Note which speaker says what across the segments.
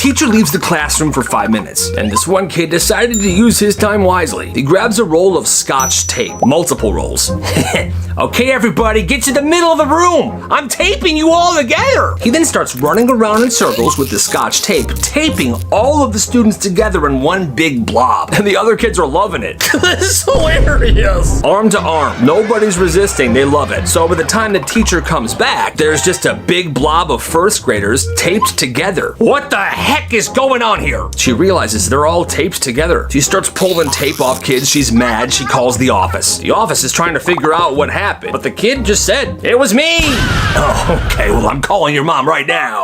Speaker 1: teacher leaves the classroom for 5 minutes, and this one kid decided to use his time wisely. He grabs a roll of Scotch tape, multiple rolls. Okay, everybody, get to the middle of the room. I'm taping you all together. He then starts running around in circles with the Scotch tape, taping all of the students together in one big blob. And the other kids are loving it. This is hilarious. Arm to arm, nobody's resisting, they love it. So by the time the teacher comes back, there's just a big blob of first graders taped together. What the heck is going on here? She realizes they're all taped together. She starts pulling tape off kids. She's mad. She calls the office. The office is trying to figure out what happened, but the kid just said, "It was me." Oh, okay, well, I'm calling your mom right now.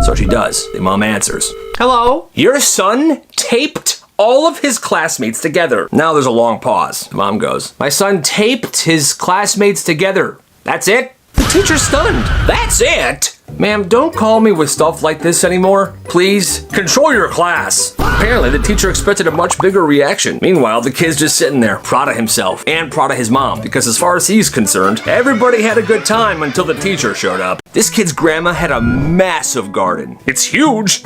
Speaker 1: So she does. The mom answers. "Hello? Your son taped all of his classmates together." Now there's a long pause. Mom goes, "My son taped his classmates together. That's it?" The teacher's stunned. "That's it? Ma'am, don't call me with stuff like this anymore. Please, control your class." Apparently, the teacher expected a much bigger reaction. Meanwhile, the kid's just sitting there, proud of himself and proud of his mom, because as far as he's concerned, everybody had a good time until the teacher showed up. This kid's grandma had a massive garden. It's huge.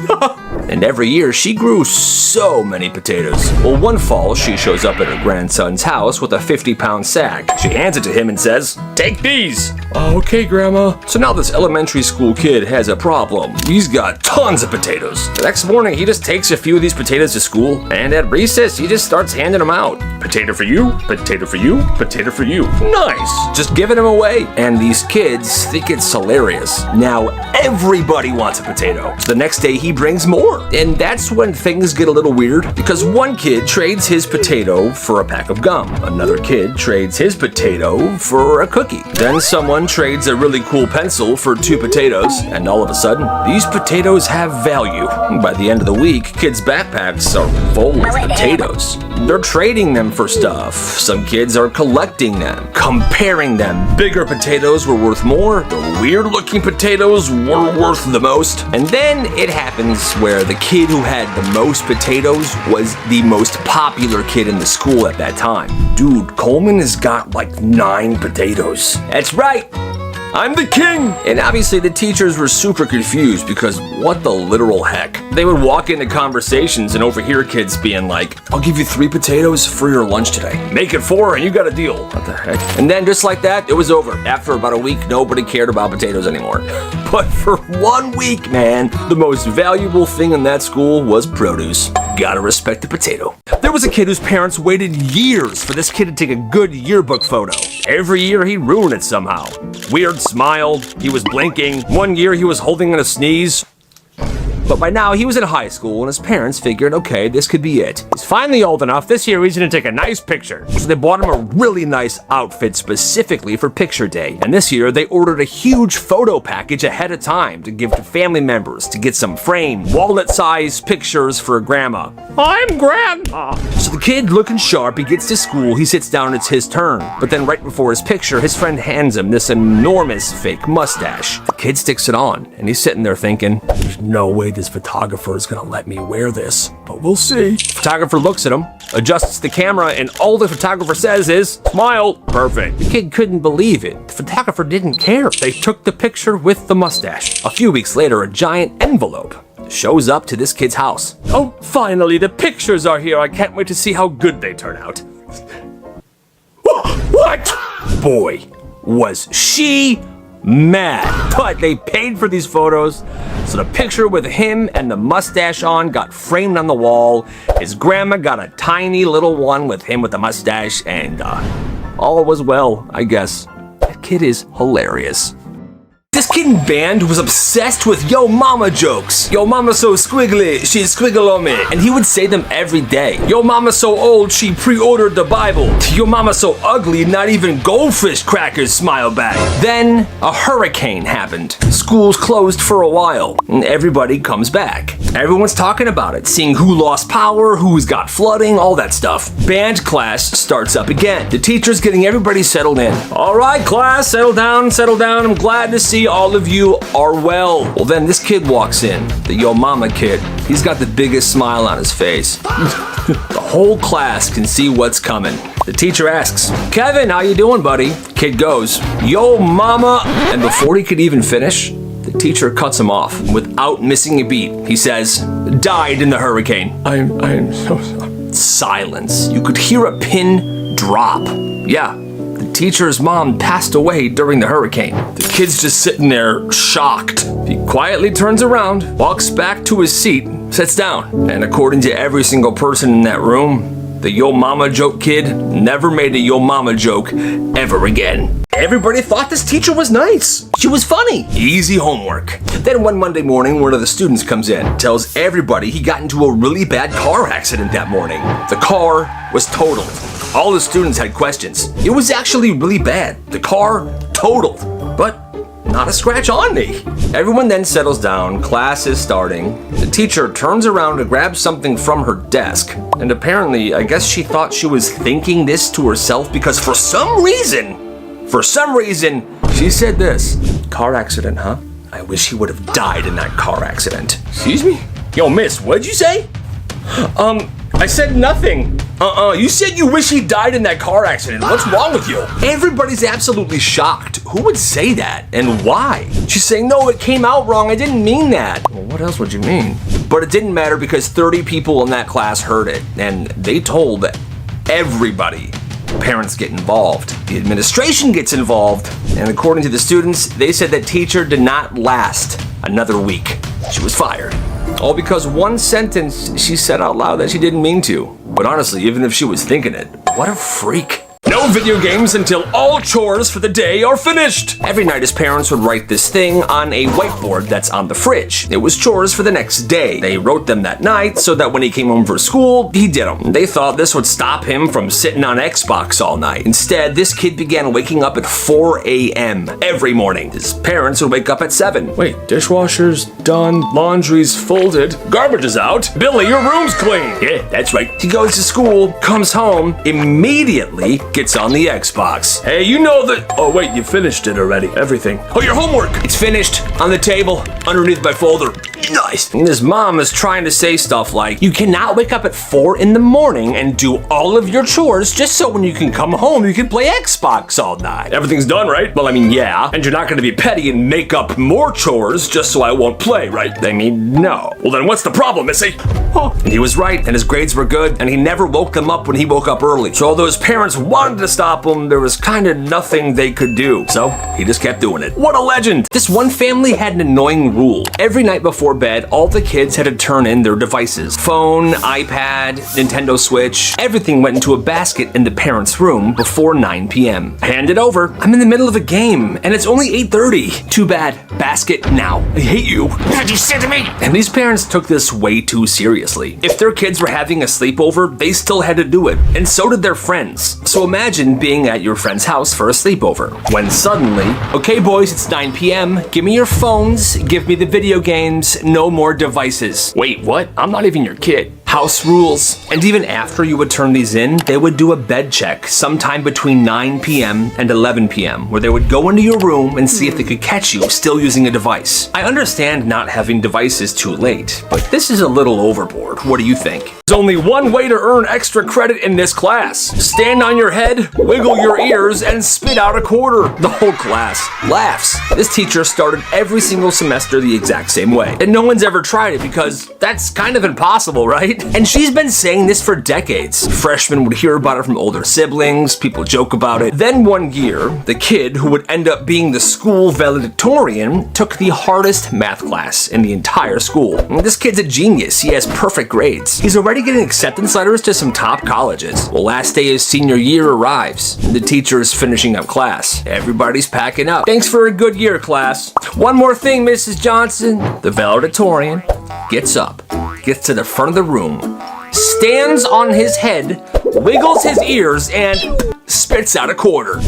Speaker 1: And every year, she grew so many potatoes. Well, one fall, she shows up at her grandson's house with a 50-pound sack. She hands it to him and says, "Take these." "Okay, Grandma." So now this elementary school kid has a problem. He's got tons of potatoes. The next morning, he just takes a few of these potatoes to school, and at recess, he just starts handing them out. Potato for you, potato for you, potato for you. Nice. Just giving them away. And these kids think it's hilarious. Now everybody wants a potato. So the next day, he brings more. And that's when things get a little weird, because one kid trades his potato for a pack of gum. Another kid trades his potato for a cookie. Then someone trades a really cool pencil for 2 potatoes. And all of a sudden, these potatoes have value. By the end of the week, kids' backpacks are full of potatoes. They're trading them for stuff. Some kids are collecting them, comparing them. Bigger potatoes were worth more. The weird-looking potatoes were worth the most. And then it happens where the kid who had the most potatoes was the most popular kid in the school at that time. Dude, Coleman has got like 9 potatoes. That's right. I'm the king! And obviously the teachers were super confused because what the literal heck? They would walk into conversations and overhear kids being like, "I'll give you 3 potatoes for your lunch today. Make it 4 and you got a deal." What the heck? And then just like that, it was over. After about a week, nobody cared about potatoes anymore. But for 1 week, man, the most valuable thing in that school was produce. Gotta respect the potato. There was a kid whose parents waited years for this kid to take a good yearbook photo. Every year he'd ruin it somehow. Weird smiled, he was blinking. One year he was holding in a sneeze. But by now, he was in high school, and his parents figured, okay, this could be it. He's finally old enough. This year, he's gonna take a nice picture. So they bought him a really nice outfit specifically for picture day. And this year, they ordered a huge photo package ahead of time to give to family members to get some framed, wallet-sized pictures for grandma. I'm grandma. So the kid, looking sharp, he gets to school, he sits down, it's his turn. But then right before his picture, his friend hands him this enormous fake mustache. The kid sticks it on, and he's sitting there thinking, there's no way this photographer is gonna let me wear this, but we'll see. Photographer looks at him, adjusts the camera, and all the photographer says is, "Smile." Perfect. The kid couldn't believe it. The photographer didn't care. They took the picture with the mustache. A few weeks later, a giant envelope shows up to this kid's house. "Oh, finally, the pictures are here. I can't wait to see how good they turn out." What? Boy, was she mad. But they paid for these photos, so the picture with him and the mustache on got framed on the wall. His grandma got a tiny little one with him with the mustache, and all was well, I guess. That kid is hilarious. This kid in band was obsessed with Yo Mama jokes. Yo Mama so squiggly, she squiggle on me. And he would say them every day. Yo Mama so old, she pre-ordered the Bible. Yo Mama so ugly, not even goldfish crackers smile back. Then a hurricane happened. Schools closed for a while, and everybody comes back. Everyone's talking about it, seeing who lost power, who's got flooding, all that stuff. Band class starts up again. The teacher's getting everybody settled in. All right, class, settle down, settle down. I'm glad to see all of you are well. Well, then this kid walks in, the Yo Mama kid. He's got the biggest smile on his face. The whole class can see what's coming. The teacher asks, "Kevin, how you doing, buddy?" Kid goes, "Yo Mama," and before he could even finish, the The teacher cuts him off. Without missing a beat, he says, "Died in the hurricane." I'm so sorry. Silence. You could hear a pin drop. Yeah, the teacher's mom passed away during the hurricane. The kid's just sitting there, shocked. He quietly turns around, walks back to his seat, sits down. And according to every single person in that room, the yo mama joke kid never made a yo mama joke ever again. Everybody thought this teacher was nice. She was funny. Easy homework. Then one Monday morning, one of the students comes in, tells everybody he got into a really bad car accident that morning. The car was totaled. All the students had questions. It was actually really bad. The car totaled, but not a scratch on me. Everyone then settles down, class is starting. The teacher turns around to grab something from her desk. And apparently, I guess she thought she was thinking this to herself because for some reason, she said this. "Car accident, huh? I wish he would have died in that car accident." Excuse me? Yo, miss, what'd you say? I said nothing. You said you wish he died in that car accident. What's wrong with you? Everybody's absolutely shocked. Who would say that and why? She's saying, "No, it came out wrong. I didn't mean that." Well, what else would you mean? But it didn't matter because 30 people in that class heard it and they told everybody. Parents get involved. The administration gets involved. And according to the students, they said that teacher did not last another week. She was fired. All because one sentence she said out loud that she didn't mean to. But honestly, even if she was thinking it, what a freak. No video games until all chores for the day are finished. Every night his parents would write this thing on a whiteboard that's on the fridge. It was chores for the next day. They wrote them that night so that when he came home from school, he did them. They thought this would stop him from sitting on Xbox all night. Instead, this kid began waking up at 4 a.m. every morning. His parents would wake up at 7. Wait, dishwasher's done, laundry's folded, garbage is out. Billy, your room's clean. Yeah, that's right. He goes to school, comes home, immediately gets on the Xbox. Hey, you know that... Oh, wait, you finished it already. Everything. Oh, your homework. It's finished. On the table. Underneath my folder. Nice. And his mom is trying to say stuff like, "You cannot wake up at 4 in the morning and do all of your chores just so when you can come home, you can play Xbox all night. Everything's done, right?" Well, I mean, yeah. And you're not going to be petty and make up more chores just so I won't play, right? I mean, no. Well, then what's the problem, Missy? Oh. And he was right, and his grades were good, and he never woke them up when he woke up early. So although his parents wanted to stop him, there was kind of nothing they could do. So he just kept doing it. What a legend. This one family had an annoying rule. Every night before bed, all the kids had to turn in their devices. Phone, iPad, Nintendo Switch, everything went into a basket in the parents' room before 9 p.m. Hand it over. I'm in the middle of a game, and it's only 8:30. Too bad. Basket now. I hate you. What did you say to me? And these parents took this way too seriously. If their kids were having a sleepover, they still had to do it, and so did their friends. So imagine being at your friend's house for a sleepover, when suddenly, "Okay boys, it's 9 p.m. Give me your phones, give me the video games, no more devices." Wait, what? I'm not even your kid. House rules. And even after you would turn these in, they would do a bed check sometime between 9 p.m. and 11 p.m. where they would go into your room and see if they could catch you still using a device. I understand not having devices too late, but this is a little overboard. What do you think? There's only one way to earn extra credit in this class. Stand on your head, wiggle your ears, and spit out a quarter. The whole class laughs. This teacher started every single semester the exact same way. And no one's ever tried it because that's kind of impossible, right? And she's been saying this for decades. Freshmen would hear about it from older siblings, people joke about it. Then one year, the kid who would end up being the school valedictorian took the hardest math class in the entire school. And this kid's a genius. He has perfect grades. He's already getting acceptance letters to some top colleges. Well, last day of senior year arrives. The teacher is finishing up class. Everybody's packing up. "Thanks for a good year, class. One more thing, Mrs. Johnson." The valedictorian gets up, gets to the front of the room, stands on his head, wiggles his ears, and spits out a quarter.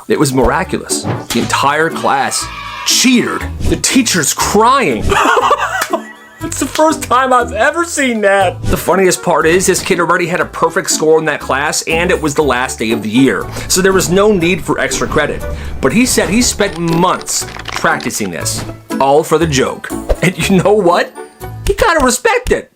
Speaker 1: It was miraculous. The entire class cheered. The teacher's crying. It's the first time I've ever seen that. The funniest part is this kid already had a perfect score in that class and it was the last day of the year. So there was no need for extra credit. But he said he spent months practicing this, all for the joke. And you know what? You gotta respect it.